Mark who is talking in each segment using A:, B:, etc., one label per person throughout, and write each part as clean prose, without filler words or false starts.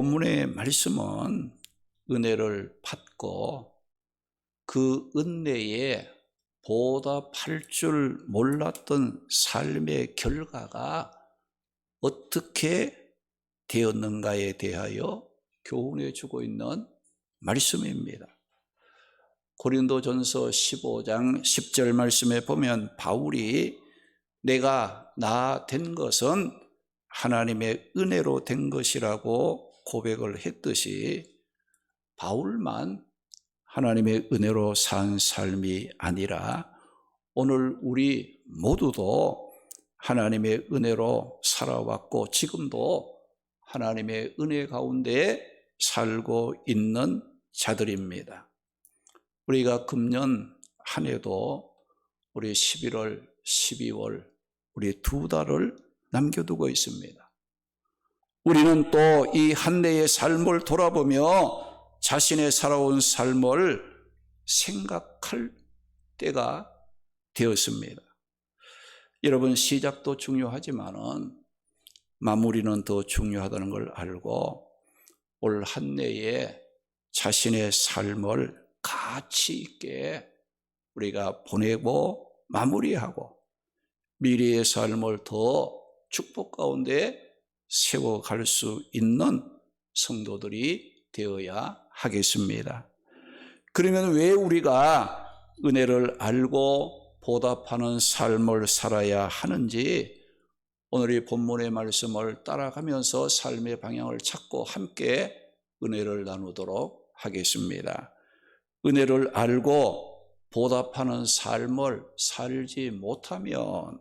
A: 본문의 말씀은 은혜를 받고 그 은혜에 보답할 줄 몰랐던 삶의 결과가 어떻게 되었는가에 대하여 교훈해 주고 있는 말씀입니다. 고린도전서 15장 10절 말씀에 보면 바울이 내가 나 된 것은 하나님의 은혜로 된 것이라고 고백을 했듯이 바울만 하나님의 은혜로 산 삶이 아니라 오늘 우리 모두도 하나님의 은혜로 살아왔고 지금도 하나님의 은혜 가운데 살고 있는 자들입니다. 우리가 금년 한 해도 우리 11월, 12월 우리 두 달을 남겨두고 있습니다. 우리는 또 이 한 해의 삶을 돌아보며 자신의 살아온 삶을 생각할 때가 되었습니다. 여러분, 시작도 중요하지만은 마무리는 더 중요하다는 걸 알고 올 한 해에 자신의 삶을 가치 있게 우리가 보내고 마무리하고 미래의 삶을 더 축복 가운데 세워갈 수 있는 성도들이 되어야 하겠습니다. 그러면 왜 우리가 은혜를 알고 보답하는 삶을 살아야 하는지 오늘 이 본문의 말씀을 따라가면서 삶의 방향을 찾고 함께 은혜를 나누도록 하겠습니다. 은혜를 알고 보답하는 삶을 살지 못하면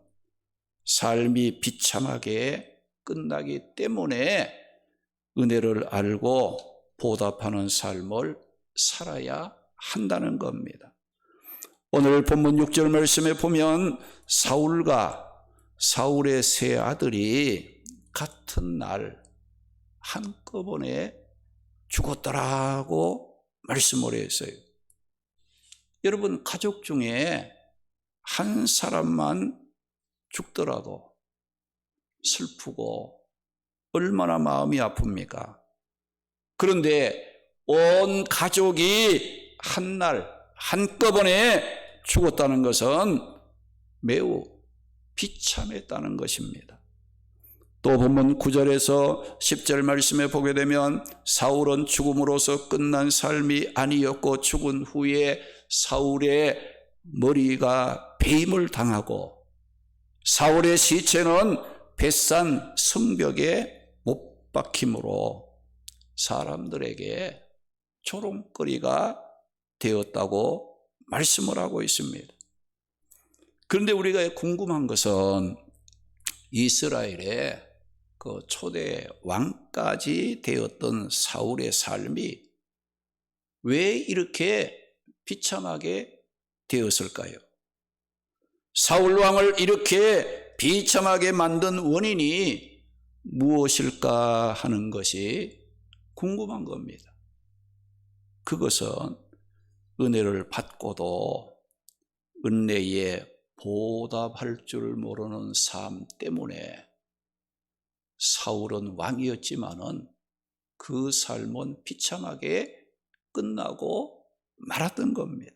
A: 삶이 비참하게 끝나기 때문에 은혜를 알고 보답하는 삶을 살아야 한다는 겁니다. 오늘 본문 6절 말씀에 보면 사울과 사울의 세 아들이 같은 날 한꺼번에 죽었더라고 말씀을 했어요. 여러분, 가족 중에 한 사람만 죽더라도 슬프고 얼마나 마음이 아픕니까? 그런데 온 가족이 한 날 한꺼번에 죽었다는 것은 매우 비참했다는 것입니다. 또 본문 9절에서 10절 말씀에 보게 되면 사울은 죽음으로서 끝난 삶이 아니었고 죽은 후에 사울의 머리가 배임을 당하고 사울의 시체는 벳산 성벽에 못 박힘으로 사람들에게 조롱거리가 되었다고 말씀을 하고 있습니다. 그런데 우리가 궁금한 것은 이스라엘의 그 초대 왕까지 되었던 사울의 삶이 왜 이렇게 비참하게 되었을까요? 사울 왕을 이렇게 비참하게 만든 원인이 무엇일까 하는 것이 궁금한 겁니다. 그것은 은혜를 받고도 은혜에 보답할 줄 모르는 삶 때문에 사울은 왕이었지만은 그 삶은 비참하게 끝나고 말았던 겁니다.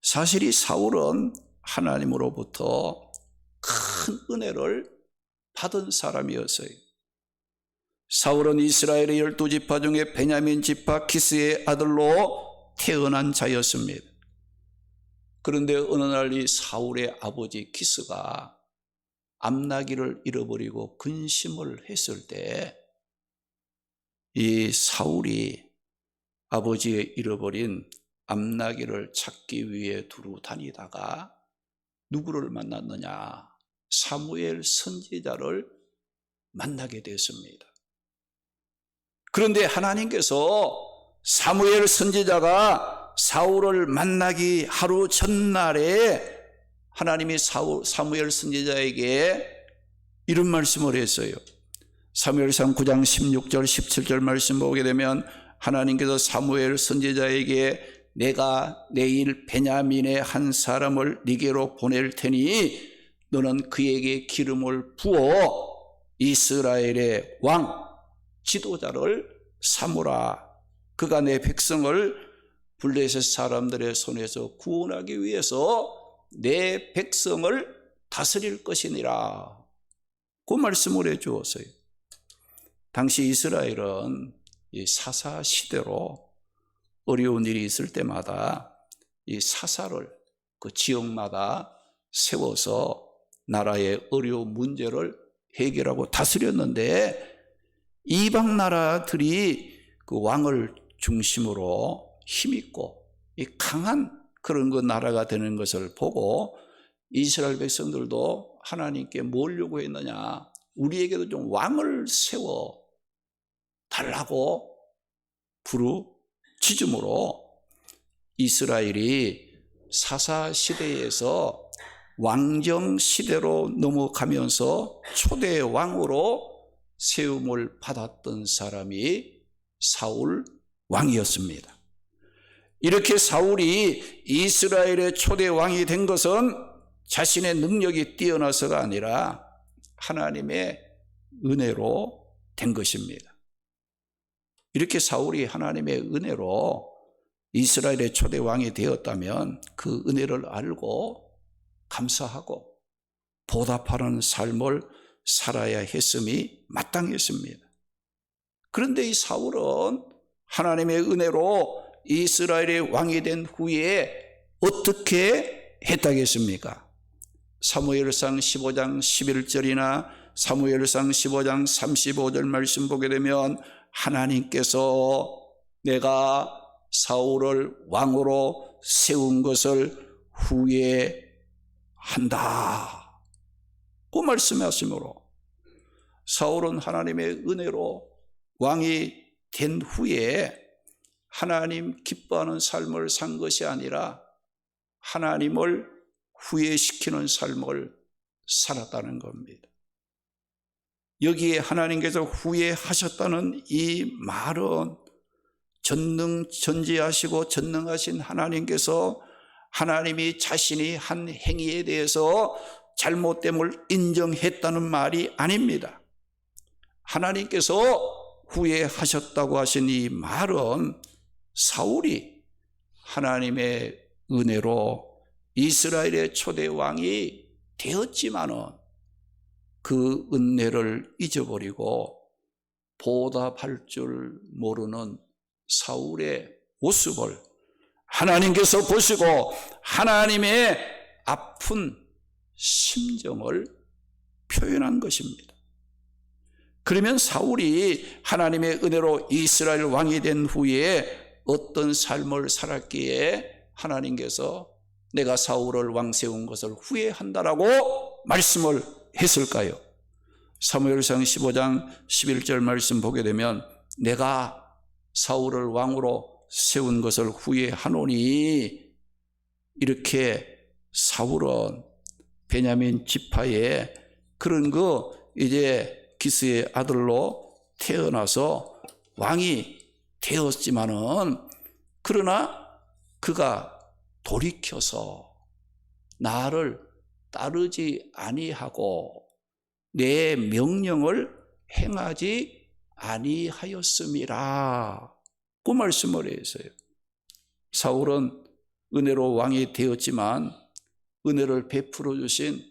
A: 사실 이 사울은 하나님으로부터 큰 은혜를 받은 사람이었어요. 사울은 이스라엘의 12지파 중에 베냐민 지파 키스의 아들로 태어난 자였습니다. 그런데 어느 날 이 사울의 아버지 키스가 암나기를 잃어버리고 근심을 했을 때 이 사울이 아버지의 잃어버린 암나기를 찾기 위해 두루 다니다가 누구를 만났느냐? 사무엘 선지자를 만나게 됐습니다. 그런데 하나님께서 사무엘 선지자가 사울을 만나기 하루 전날에 하나님이 사무엘 선지자에게 이런 말씀을 했어요. 사무엘상 9장 16절 17절 말씀 보게 되면 하나님께서 사무엘 선지자에게 내가 내일 베냐민의 한 사람을 네게로 보낼 테니 너는 그에게 기름을 부어 이스라엘의 왕 지도자를 삼으라. 그가 내 백성을 블레셋 사람들의 손에서 구원하기 위해서 내 백성을 다스릴 것이니라. 그 말씀을 해 주었어요. 당시 이스라엘은 이 사사 시대로 어려운 일이 있을 때마다 이 사사를 그 지역마다 세워서 나라의 어려운 문제를 해결하고 다스렸는데, 이방 나라들이 그 왕을 중심으로 힘있고 이 강한 그런 그 나라가 되는 것을 보고 이스라엘 백성들도 하나님께 뭘 요구했느냐, 우리에게도 좀 왕을 세워 달라고 부르짖음으로 이스라엘이 사사 시대에서 왕정 시대로 넘어가면서 초대 왕으로 세움을 받았던 사람이 사울 왕이었습니다. 이렇게 사울이 이스라엘의 초대 왕이 된 것은 자신의 능력이 뛰어나서가 아니라 하나님의 은혜로 된 것입니다. 이렇게 사울이 하나님의 은혜로 이스라엘의 초대 왕이 되었다면 그 은혜를 알고 감사하고 보답하는 삶을 살아야 했음이 마땅했습니다. 그런데 이 사울은 하나님의 은혜로 이스라엘의 왕이 된 후에 어떻게 했다겠습니까? 사무엘상 15장 11절이나 사무엘상 15장 35절 말씀 보게 되면 하나님께서 내가 사울을 왕으로 세운 것을 후회한다, 그 말씀하시므로 사울은 하나님의 은혜로 왕이 된 후에 하나님 기뻐하는 삶을 산 것이 아니라 하나님을 후회시키는 삶을 살았다는 겁니다. 여기에 하나님께서 후회하셨다는 이 말은 전지하시고 전능하신 하나님께서 하나님이 자신이 한 행위에 대해서 잘못됨을 인정했다는 말이 아닙니다. 하나님께서 후회하셨다고 하신 이 말은 사울이 하나님의 은혜로 이스라엘의 초대 왕이 되었지만은 그 은혜를 잊어버리고 보답할 줄 모르는 사울의 모습을 하나님께서 보시고 하나님의 아픈 심정을 표현한 것입니다. 그러면 사울이 하나님의 은혜로 이스라엘 왕이 된 후에 어떤 삶을 살았기에 하나님께서 내가 사울을 왕 세운 것을 후회한다라고 말씀을 했을까요? 사무엘상 15장 11절 말씀 보게 되면 내가 사울을 왕으로 세운 것을 후회하노니, 이렇게 사울은 베냐민 지파의 그런 이제 기스의 아들로 태어나서 왕이 되었지만은, 그러나 그가 돌이켜서 나를 따르지 아니하고 내 명령을 행하지 아니하였음이라, 그 말씀을 했어요. 사울은 은혜로 왕이 되었지만 은혜를 베풀어 주신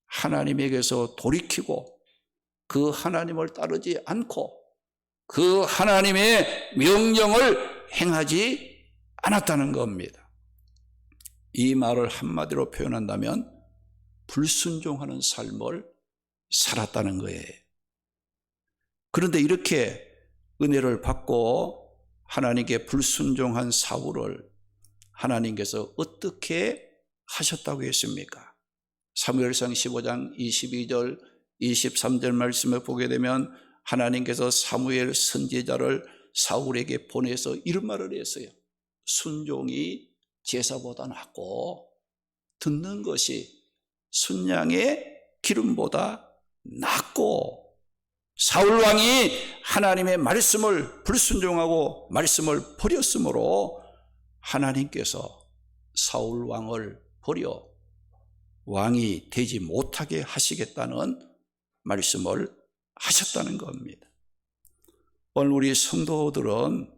A: 하나님에게서 돌이키고 그 하나님을 따르지 않고 그 하나님의 명령을 행하지 않았다는 겁니다. 이 말을 한마디로 표현한다면 불순종하는 삶을 살았다는 거예요. 그런데 이렇게 은혜를 받고 하나님께 불순종한 사울을 하나님께서 어떻게 하셨다고 했습니까? 사무엘상 15장 22절 23절 말씀을 보게 되면 하나님께서 사무엘 선지자를 사울에게 보내서 이런 말을 했어요. 순종이 제사보다 낫고 듣는 것이 순양의 기름보다 낫고, 사울 왕이 하나님의 말씀을 불순종하고 말씀을 버렸으므로 하나님께서 사울 왕을 버려 왕이 되지 못하게 하시겠다는 말씀을 하셨다는 겁니다. 오늘 우리 성도들은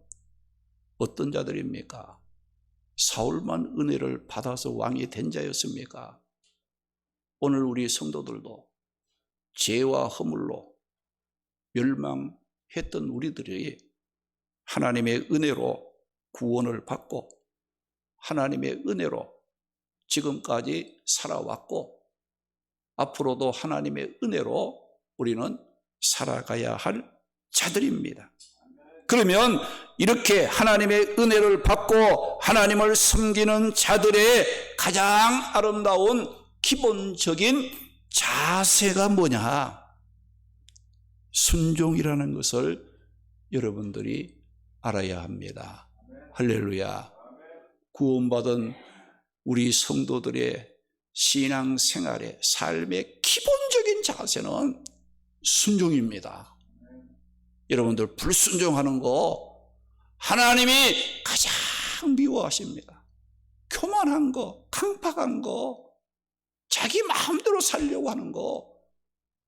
A: 어떤 자들입니까? 사울만 은혜를 받아서 왕이 된 자였습니까? 오늘 우리 성도들도 죄와 허물로 멸망했던 우리들이 하나님의 은혜로 구원을 받고 하나님의 은혜로 지금까지 살아왔고 앞으로도 하나님의 은혜로 우리는 살아가야 할 자들입니다. 그러면 이렇게 하나님의 은혜를 받고 하나님을 섬기는 자들의 가장 아름다운 기본적인 자세가 뭐냐? 순종이라는 것을 여러분들이 알아야 합니다. 할렐루야. 구원받은 우리 성도들의 신앙생활의 삶의 기본적인 자세는 순종입니다. 여러분들 불순종하는 거 하나님이 가장 미워하십니다. 교만한 거, 강팍한 거, 자기 마음대로 살려고 하는 거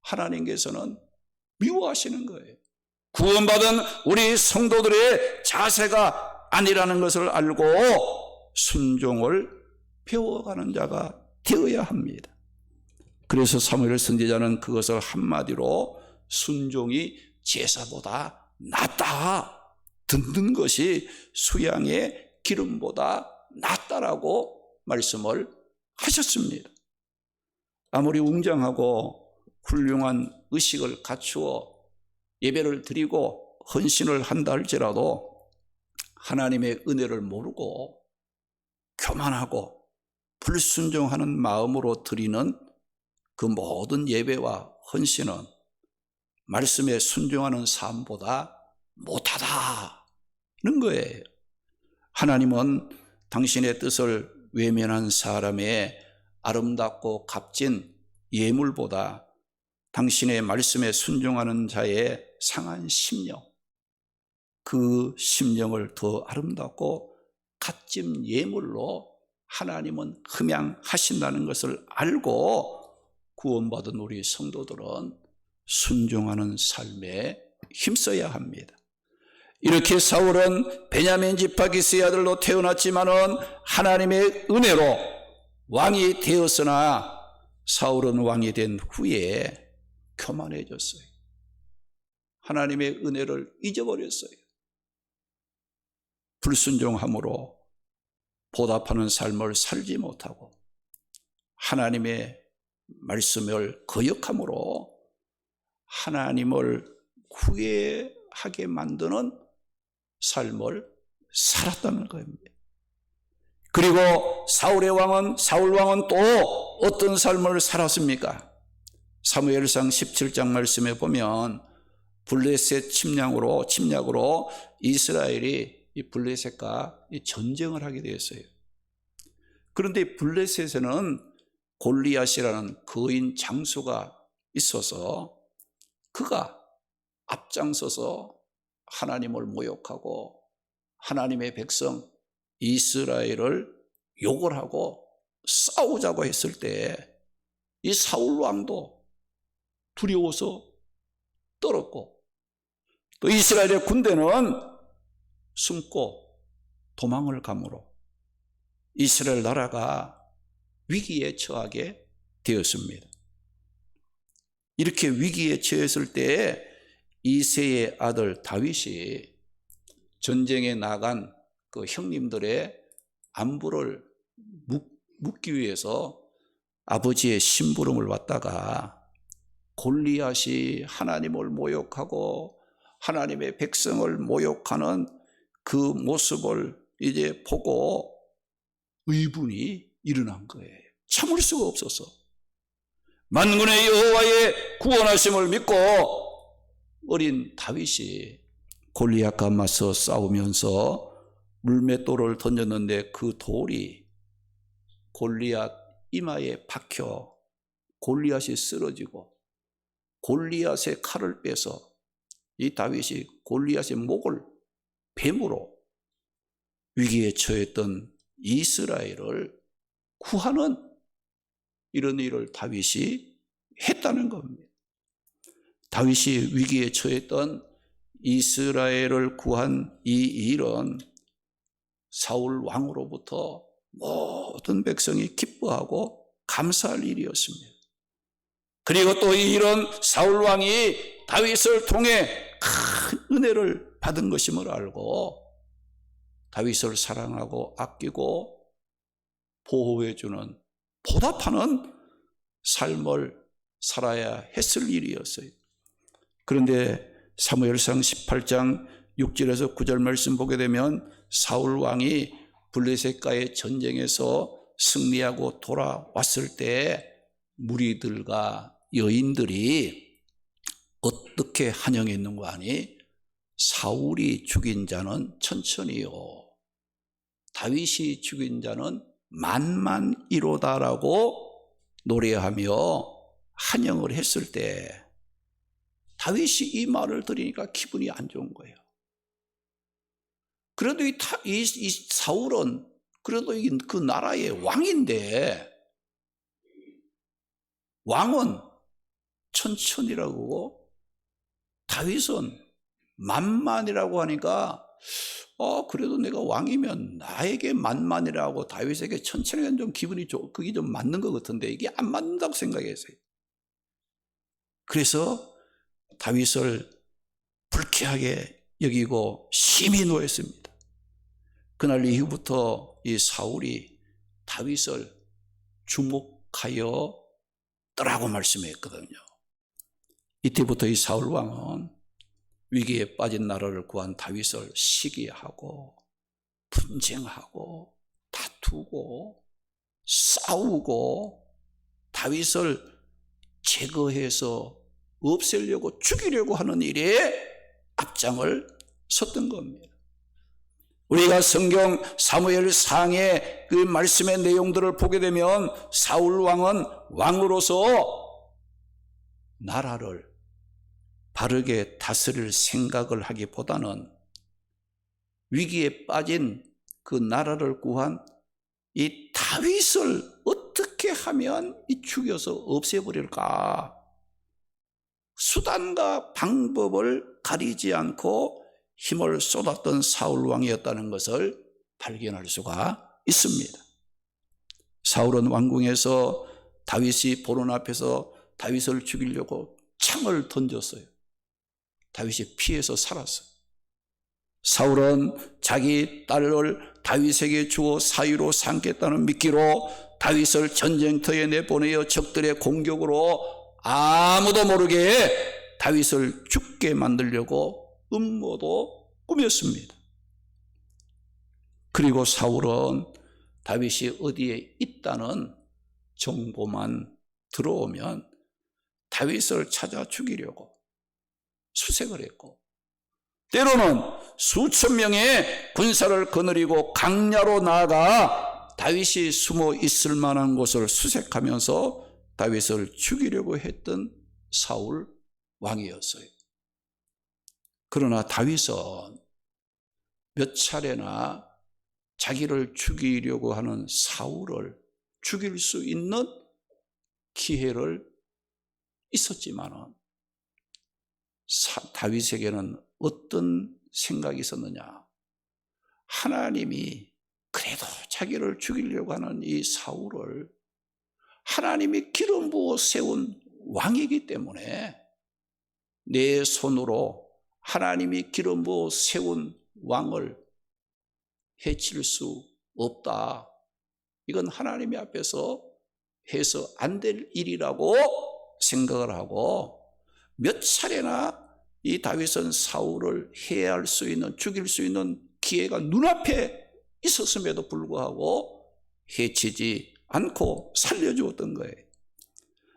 A: 하나님께서는 미워하시는 거예요. 구원받은 우리 성도들의 자세가 아니라는 것을 알고 순종을 배워가는 자가 되어야 합니다. 그래서 사무엘 선지자는 그것을 한마디로 순종이 제사보다 낫다, 듣는 것이 수양의 기름보다 낫다라고 말씀을 하셨습니다. 아무리 웅장하고 훌륭한 의식을 갖추어 예배를 드리고 헌신을 한다 할지라도 하나님의 은혜를 모르고 교만하고 불순종하는 마음으로 드리는 그 모든 예배와 헌신은 말씀에 순종하는 삶보다 못하다는 거예요. 하나님은 당신의 뜻을 외면한 사람의 아름답고 값진 예물보다 당신의 말씀에 순종하는 자의 상한 심령, 그 심령을 더 아름답고 값진 예물로 하나님은 흠양하신다는 것을 알고 구원받은 우리 성도들은 순종하는 삶에 힘써야 합니다. 이렇게 사울은 베냐민 지파 기스의 아들로 태어났지만은 하나님의 은혜로 왕이 되었으나 사울은 왕이 된 후에 교만해졌어요. 하나님의 은혜를 잊어버렸어요. 불순종함으로 보답하는 삶을 살지 못하고 하나님의 말씀을 거역함으로 하나님을 후회하게 만드는 삶을 살았다는 겁니다. 그리고 사울 왕은 또 어떤 삶을 살았습니까? 사무엘상 17장 말씀에 보면 블레셋 침략으로 이스라엘이 이 블레셋과 전쟁을 하게 되었어요. 그런데 블레셋에는 골리앗이라는 거인 장수가 있어서 그가 앞장서서 하나님을 모욕하고 하나님의 백성 이스라엘을 욕을 하고 싸우자고 했을 때 이 사울 왕도 두려워서 떨었고 또 이스라엘의 군대는 숨고 도망을 가므로 이스라엘 나라가 위기에 처하게 되었습니다. 이렇게 위기에 처했을 때 이새의 아들 다윗이 전쟁에 나간 그 형님들의 안부를 묻기 위해서 아버지의 심부름을 왔다가 골리앗이 하나님을 모욕하고 하나님의 백성을 모욕하는 그 모습을 이제 보고 의분이 일어난 거예요. 참을 수가 없어서 만군의 여호와의 구원하심을 믿고 어린 다윗이 골리앗과 맞서 싸우면서 물맷돌을 던졌는데 그 돌이 골리앗 이마에 박혀 골리앗이 쓰러지고 골리앗의 칼을 빼서 이 다윗이 골리앗의 목을 뱀으로 위기에 처했던 이스라엘을 구하는 이런 일을 다윗이 했다는 겁니다. 다윗이 위기에 처했던 이스라엘을 구한 이 일은 사울 왕으로부터 모든 백성이 기뻐하고 감사할 일이었습니다. 그리고 또 이 일은 사울 왕이 다윗을 통해 큰 은혜를 받은 것임을 알고 다윗을 사랑하고 아끼고 보호해주는, 보답하는 삶을 살아야 했을 일이었어요. 그런데 사무엘상 18장 6절에서 9절 말씀 보게 되면 사울 왕이 블레셋과의 전쟁에서 승리하고 돌아왔을 때 무리들과 여인들이 어떻게 환영했는고 하니 사울이 죽인 자는 천천히요, 다윗이 죽인 자는 만만이로다라고 노래하며 환영을 했을 때 다윗이 이 말을 들으니까 기분이 안 좋은 거예요. 그래도 이 사울은 그래도 그 나라의 왕인데 왕은 천천히라고 하고 다윗은 만만이라고 하니까 그래도 내가 왕이면 나에게 만만이라고 다윗에게 천천히는 좀 기분이 그게 좀 맞는 것 같은데 이게 안 맞는다고 생각했어요. 그래서 다윗을 불쾌하게 여기고 심히 노했습니다. 그날 이후부터 이 사울이 다윗을 주목하여 떠라고 말씀했거든요. 이때부터 이 사울 왕은 위기에 빠진 나라를 구한 다윗을 시기하고 분쟁하고 다투고 싸우고 다윗을 제거해서 없애려고 죽이려고 하는 일에 앞장을 섰던 겁니다. 우리가 성경 사무엘상의 그 말씀의 내용들을 보게 되면 사울 왕은 왕으로서 나라를 바르게 다스릴 생각을 하기보다는 위기에 빠진 그 나라를 구한 이 다윗을 어떻게 하면 죽여서 없애버릴까, 수단과 방법을 가리지 않고 힘을 쏟았던 사울 왕이었다는 것을 발견할 수가 있습니다. 사울은 왕궁에서 다윗이 보는 앞에서 다윗을 죽이려고 창을 던졌어요. 다윗이 피해서 살았어요. 사울은 자기 딸을 다윗에게 주어 사위로 삼겠다는 미끼로 다윗을 전쟁터에 내보내어 적들의 공격으로 아무도 모르게 다윗을 죽게 만들려고 음모도 꾸몄습니다. 그리고 사울은 다윗이 어디에 있다는 정보만 들어오면 다윗을 찾아 죽이려고 수색을 했고, 때로는 수천 명의 군사를 거느리고 강야로 나아가 다윗이 숨어 있을 만한 곳을 수색하면서 다윗을 죽이려고 했던 사울 왕이었어요. 그러나 다윗은 몇 차례나 자기를 죽이려고 하는 사울을 죽일 수 있는 기회를 있었지만은 다윗에게는 어떤 생각이 있었느냐, 하나님이 그래도 자기를 죽이려고 하는 이 사울을 하나님이 기름 부어 세운 왕이기 때문에 내 손으로 하나님이 기름 부어 세운 왕을 해칠 수 없다, 이건 하나님 앞에서 해서 안 될 일이라고 생각을 하고 몇 차례나 이 다윗은 사울을 해할 수 있는, 죽일 수 있는 기회가 눈앞에 있었음에도 불구하고 해치지 않고 살려주었던 거예요.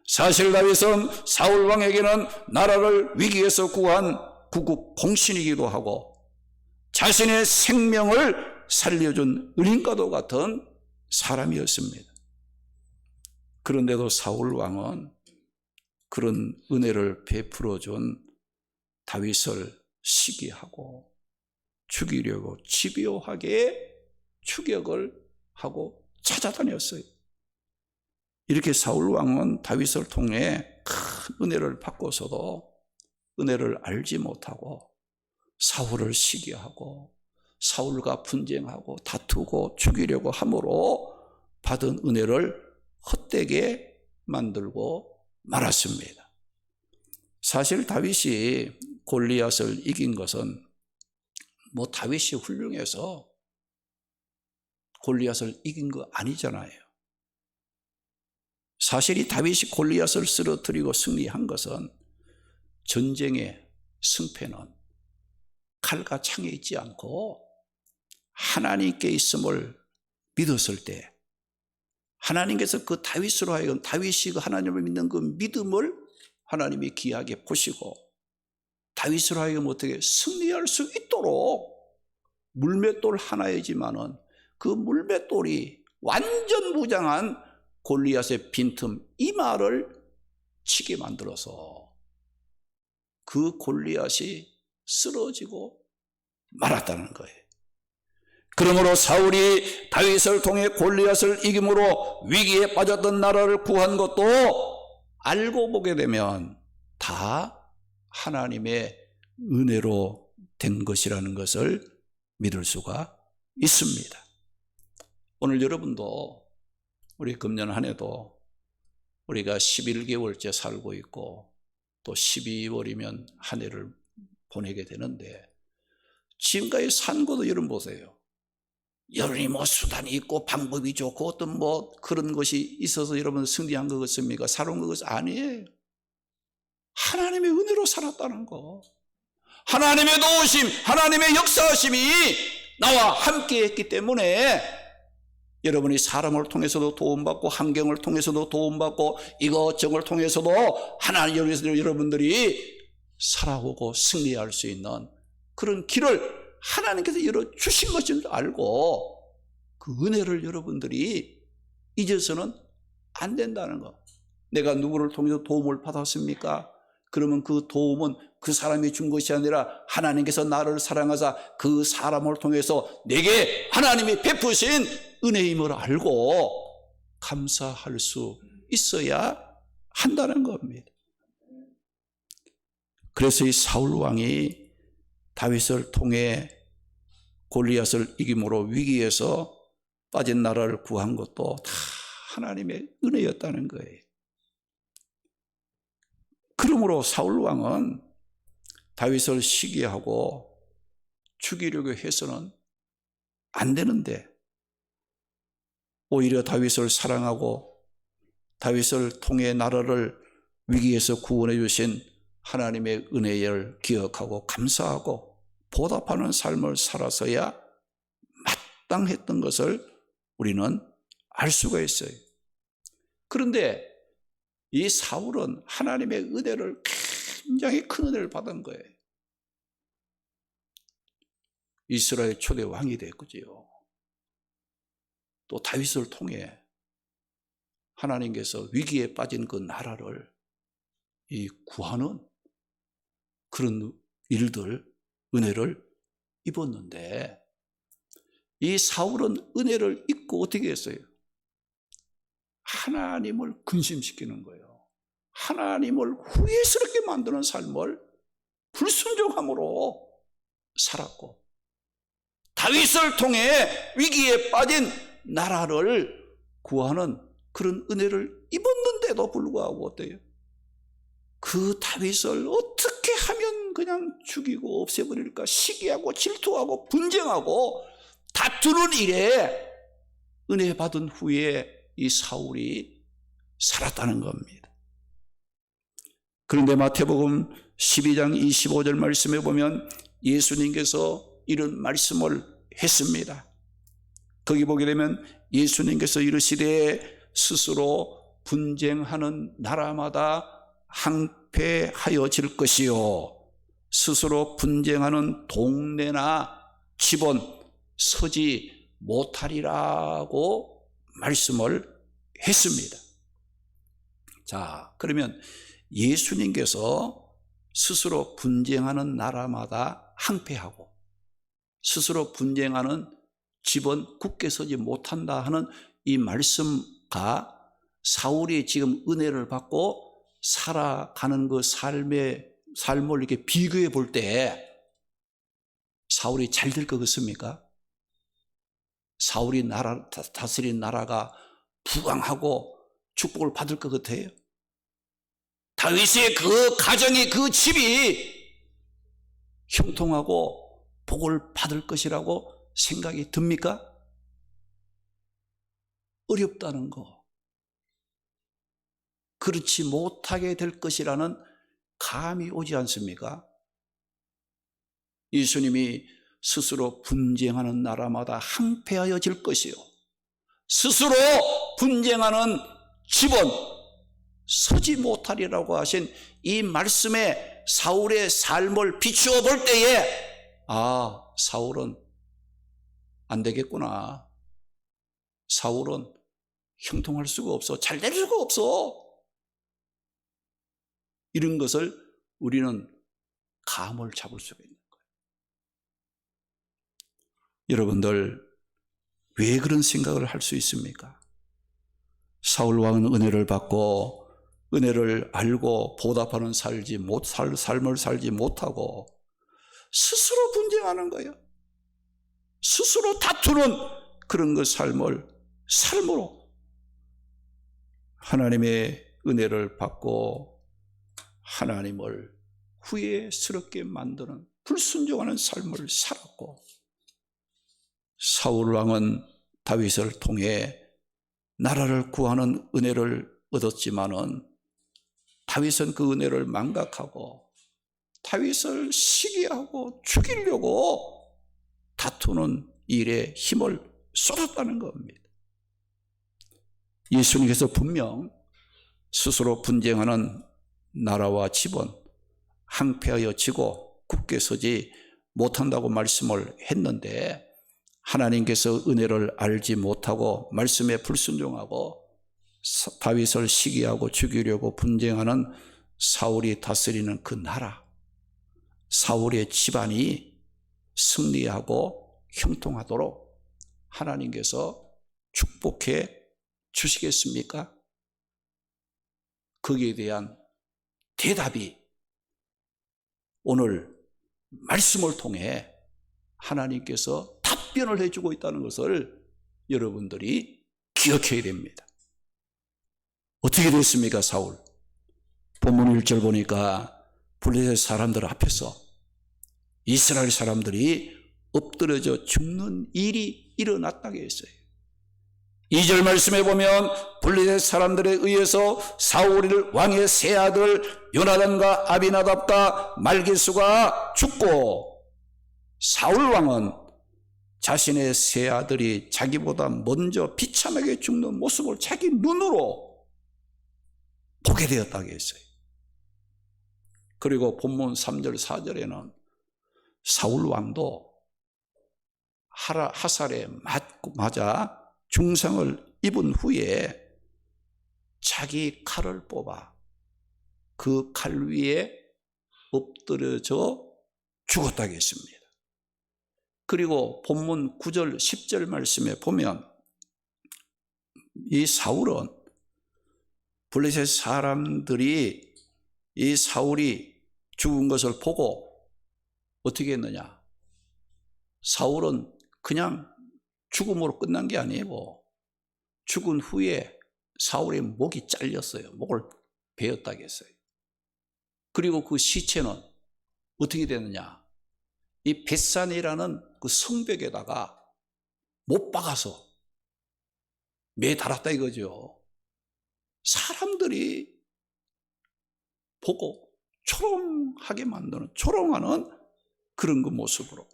A: 사실 다윗은 사울 왕에게는 나라를 위기에서 구한 구국 공신이기도 하고 자신의 생명을 살려준 은인과도 같은 사람이었습니다. 그런데도 사울 왕은 그런 은혜를 베풀어준 다윗을 시기하고 죽이려고 집요하게 추격을 하고 찾아다녔어요. 이렇게 사울 왕은 다윗을 통해 큰 은혜를 받고서도 은혜를 알지 못하고 사울을 시기하고 사울과 분쟁하고 다투고 죽이려고 함으로 받은 은혜를 헛되게 만들고 말았습니다. 사실 다윗이 골리앗을 이긴 것은 다윗이 훌륭해서 골리앗을 이긴 거 아니잖아요. 사실 이 다윗이 골리앗을 쓰러뜨리고 승리한 것은 전쟁의 승패는 칼과 창에 있지 않고 하나님께 있음을 믿었을 때, 하나님께서 그 다윗으로 하여금 다윗이 그 하나님을 믿는 그 믿음을 하나님이 귀하게 보시고 다윗으로 하여금 어떻게 승리할 수 있도록 물맷돌 하나이지만은 그 물맷돌이 완전 무장한 골리앗의 빈틈 이마를 치게 만들어서 그 골리앗이 쓰러지고 말았다는 거예요. 그러므로 사울이 다윗을 통해 골리앗을 이김으로 위기에 빠졌던 나라를 구한 것도 알고 보게 되면 다 하나님의 은혜로 된 것이라는 것을 믿을 수가 있습니다. 오늘 여러분도 우리 금년 한 해도 우리가 11개월째 살고 있고 또 12월이면 한 해를 보내게 되는데 지금까지 산 것도 여러분 보세요. 여러분이 수단이 있고 방법이 좋고 어떤 그런 것이 있어서 여러분 승리한 것 같습니까? 살아온 것 아니에요. 하나님의 은혜로 살았다는 거. 하나님의 도우심, 하나님의 역사하심이 나와 함께 했기 때문에 여러분이 사람을 통해서도 도움받고 환경을 통해서도 도움받고 이것저것 통해서도 하나님 여러분들이 살아오고 승리할 수 있는 그런 길을 하나님께서 열어주신 것인 줄 알고 그 은혜를 여러분들이 잊어서는 안 된다는 거. 내가 누구를 통해서 도움을 받았습니까? 그러면 그 도움은 그 사람이 준 것이 아니라 하나님께서 나를 사랑하사 그 사람을 통해서 내게 하나님이 베푸신 은혜임을 알고 감사할 수 있어야 한다는 겁니다. 그래서 이 사울 왕이 다윗을 통해 골리앗을 이김으로 위기에서 빠진 나라를 구한 것도 다 하나님의 은혜였다는 거예요. 그러므로 사울 왕은 다윗을 시기하고 죽이려고 해서는 안 되는데 오히려 다윗을 사랑하고 다윗을 통해 나라를 위기에서 구원해 주신 하나님의 은혜를 기억하고 감사하고 보답하는 삶을 살아서야 마땅했던 것을 우리는 알 수가 있어요. 그런데 이 사울은 하나님의 은혜를 굉장히 큰 은혜를 받은 거예요. 이스라엘 초대 왕이 됐고요. 또 다윗을 통해 하나님께서 위기에 빠진 그 나라를 구하는 그런 일들, 은혜를 입었는데 이 사울은 은혜를 잊고 어떻게 했어요? 하나님을 근심시키는 거예요. 하나님을 후회스럽게 만드는 삶을 불순종함으로 살았고 다윗을 통해 위기에 빠진 나라를 구하는 그런 은혜를 입었는데도 불구하고 어때요? 그 다윗을 어떻게 하면 그냥 죽이고 없애버릴까 시기하고 질투하고 분쟁하고 다투는 일에 은혜 받은 후에 이 사울이 살았다는 겁니다. 그런데 마태복음 12장 25절 말씀에 보면 예수님께서 이런 말씀을 했습니다. 거기 보게 되면 예수님께서 이르시되 스스로 분쟁하는 나라마다 항폐하여질 것이요 스스로 분쟁하는 동네나 집은 서지 못하리라고 말씀을 했습니다. 자, 그러면 예수님께서 스스로 분쟁하는 나라마다 항폐하고 스스로 분쟁하는 집은 굳게 서지 못한다 하는 이 말씀과 사울이 지금 은혜를 받고 살아가는 그 삶을 이렇게 비교해 볼 때 사울이 잘 될 것 같습니까? 사울이 다스린 나라가 부강하고 축복을 받을 것 같아요? 다윗의 그 가정이, 그 집이 형통하고 복을 받을 것이라고 생각이 듭니까? 어렵다는 거. 그렇지 못하게 될 것이라는 감이 오지 않습니까? 예수님이 스스로 분쟁하는 나라마다 항폐하여질 것이요, 스스로 분쟁하는 집은 서지 못하리라고 하신 이 말씀에 사울의 삶을 비추어 볼 때에, 아, 사울은 안 되겠구나. 사울은 형통할 수가 없어. 잘 될 수가 없어. 이런 것을 우리는 감을 잡을 수가 있는 거예요. 여러분들, 왜 그런 생각을 할 수 있습니까? 사울 왕은 은혜를 받고 은혜를 알고 보답하는 삶을 살지 못하고 스스로 분쟁하는 거예요. 스스로 다투는 그런 그 삶으로 하나님의 은혜를 받고 하나님을 후회스럽게 만드는 불순종하는 삶을 살았고, 사울 왕은 다윗을 통해 나라를 구하는 은혜를 얻었지만은 다윗은 그 은혜를 망각하고 다윗을 시기하고 죽이려고 다투는 일에 힘을 쏟았다는 겁니다. 예수님께서 분명 스스로 분쟁하는 나라와 집은 항폐하여 지고 굳게 서지 못한다고 말씀을 했는데, 하나님께서 은혜를 알지 못하고 말씀에 불순종하고 다윗을 시기하고 죽이려고 분쟁하는 사울이 다스리는 그 나라, 사울의 집안이 승리하고 형통하도록 하나님께서 축복해 주시겠습니까? 거기에 대한 대답이 오늘 말씀을 통해 하나님께서 답변을 해주고 있다는 것을 여러분들이 기억해야 됩니다. 어떻게 됐습니까? 사울 본문 1절 보니까 블레셋 사람들 앞에서 이스라엘 사람들이 엎드려져 죽는 일이 일어났다고 했어요. 2절 말씀에 보면 블레셋 사람들에 의해서 사울 왕의 세 아들 요나단과 아비나답과 말기수가 죽고, 사울 왕은 자신의 세 아들이 자기보다 먼저 비참하게 죽는 모습을 자기 눈으로 보게 되었다고 했어요. 그리고 본문 3절 4절에는 사울 왕도 하살에 맞아 중상을 입은 후에 자기 칼을 뽑아 그 칼 위에 엎드려져 죽었다고 했습니다. 그리고 본문 9절 10절 말씀에 보면 이 사울은 블레셋 사람들이 이 사울이 죽은 것을 보고 어떻게 했느냐, 사울은 그냥 죽음으로 끝난 게 아니고 죽은 후에 사울의 목이 잘렸어요. 목을 베었다고 했어요. 그리고 그 시체는 어떻게 됐느냐, 이 벳산이라는 그 성벽에다가 못 박아서 매달았다 이거죠. 사람들이 보고 초롱하게 만드는, 초롱하는 그런 그 모습으로.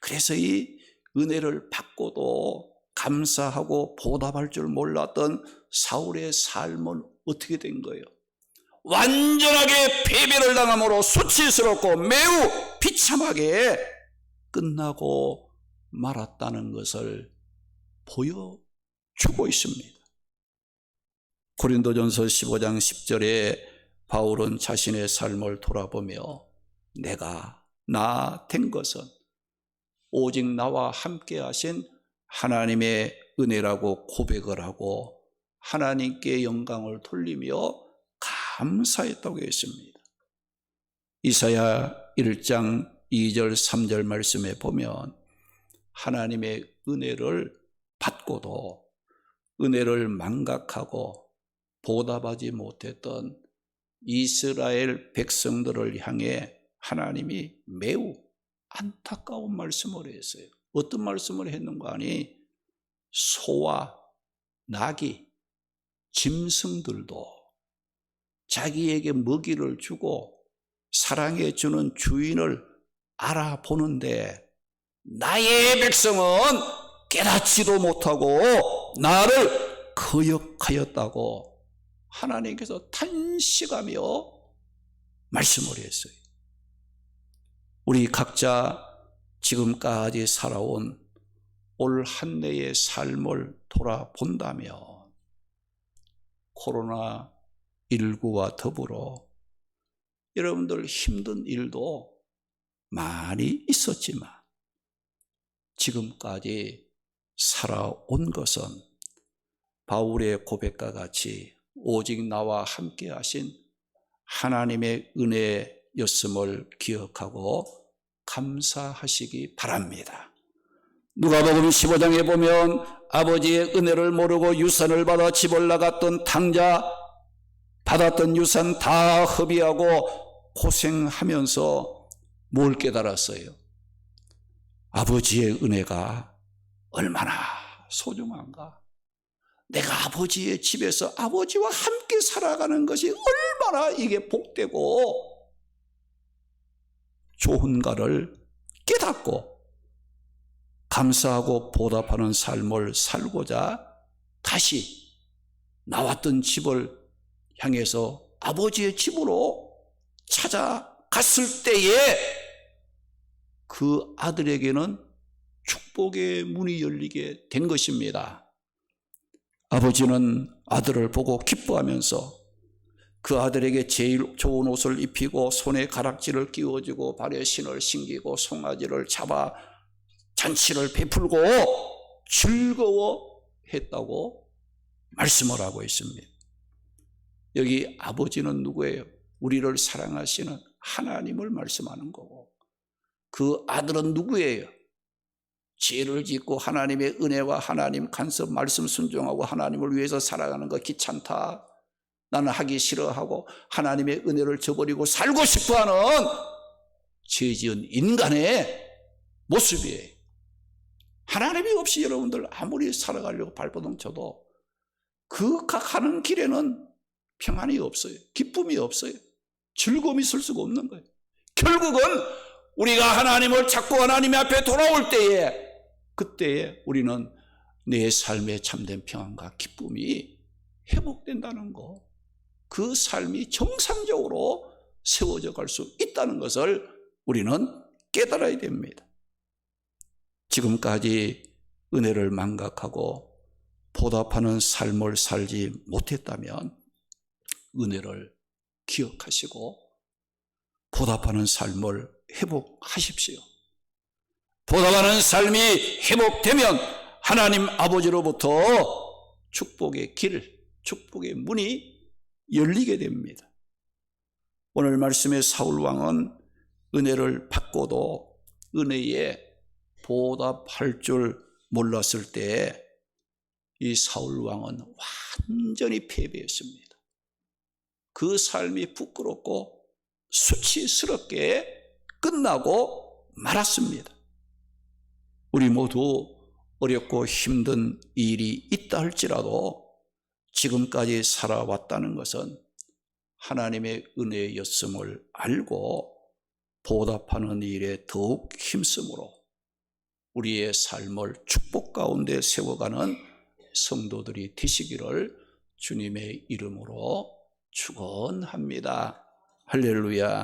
A: 그래서 이 은혜를 받고도 감사하고 보답할 줄 몰랐던 사울의 삶은 어떻게 된 거예요? 완전하게 패배를 당함으로 수치스럽고 매우 비참하게 끝나고 말았다는 것을 보여주고 있습니다. 고린도전서 15장 10절에 바울은 자신의 삶을 돌아보며 내가 나 된 것은 오직 나와 함께 하신 하나님의 은혜라고 고백을 하고 하나님께 영광을 돌리며 감사했다고 했습니다. 이사야 1장 2절 3절 말씀에 보면 하나님의 은혜를 받고도 은혜를 망각하고 보답하지 못했던 이스라엘 백성들을 향해 하나님이 매우 안타까운 말씀을 했어요. 어떤 말씀을 했는가 하니 소와 나귀, 짐승들도 자기에게 먹이를 주고 사랑해 주는 주인을 알아보는데 나의 백성은 깨닫지도 못하고 나를 거역하였다고 하나님께서 탄식하며 말씀을 했어요. 우리 각자 지금까지 살아온 올 한 해의 삶을 돌아본다면 코로나19와 더불어 여러분들 힘든 일도 많이 있었지만 지금까지 살아온 것은 바울의 고백과 같이 오직 나와 함께 하신 하나님의 은혜였음을 기억하고 감사하시기 바랍니다. 누가복음 15장에 보면 아버지의 은혜를 모르고 유산을 받아 집을 나갔던 탕자, 받았던 유산 다 허비하고 고생하면서 뭘 깨달았어요? 아버지의 은혜가 얼마나 소중한가. 내가 아버지의 집에서 아버지와 함께 살아가는 것이 얼마나 이게 복되고 좋은가를 깨닫고 감사하고 보답하는 삶을 살고자 다시 나왔던 집을 향해서 아버지의 집으로 찾아갔을 때에 그 아들에게는 축복의 문이 열리게 된 것입니다. 아버지는 아들을 보고 기뻐하면서 그 아들에게 제일 좋은 옷을 입히고 손에 가락지를 끼워주고 발에 신을 신기고 송아지를 잡아 잔치를 베풀고 즐거워했다고 말씀을 하고 있습니다. 여기 아버지는 누구예요? 우리를 사랑하시는 하나님을 말씀하는 거고, 그 아들은 누구예요? 죄를 짓고 하나님의 은혜와 하나님 간섭 말씀 순종하고 하나님을 위해서 살아가는 거 귀찮다, 나는 하기 싫어하고 하나님의 은혜를 저버리고 살고 싶어하는 죄 지은 인간의 모습이에요. 하나님이 없이 여러분들 아무리 살아가려고 발버둥 쳐도 그 가는 길에는 평안이 없어요. 기쁨이 없어요. 즐거움이 있을 수가 없는 거예요. 결국은 우리가 하나님을 찾고 하나님 앞에 돌아올 때에, 그때에 우리는 내 삶의 참된 평안과 기쁨이 회복된다는 거, 그 삶이 정상적으로 세워져 갈 수 있다는 것을 우리는 깨달아야 됩니다. 지금까지 은혜를 망각하고 보답하는 삶을 살지 못했다면 은혜를 기억하시고 보답하는 삶을 회복하십시오. 보답하는 삶이 회복되면 하나님 아버지로부터 축복의 길, 축복의 문이 열리게 됩니다. 오늘 말씀의 사울왕은 은혜를 받고도 은혜에 보답할 줄 몰랐을 때 이 사울왕은 완전히 패배했습니다. 그 삶이 부끄럽고 수치스럽게 끝나고 말았습니다. 우리 모두 어렵고 힘든 일이 있다 할지라도 지금까지 살아왔다는 것은 하나님의 은혜였음을 알고 보답하는 일에 더욱 힘쓰므로 우리의 삶을 축복 가운데 세워가는 성도들이 되시기를 주님의 이름으로 축원합니다. 할렐루야.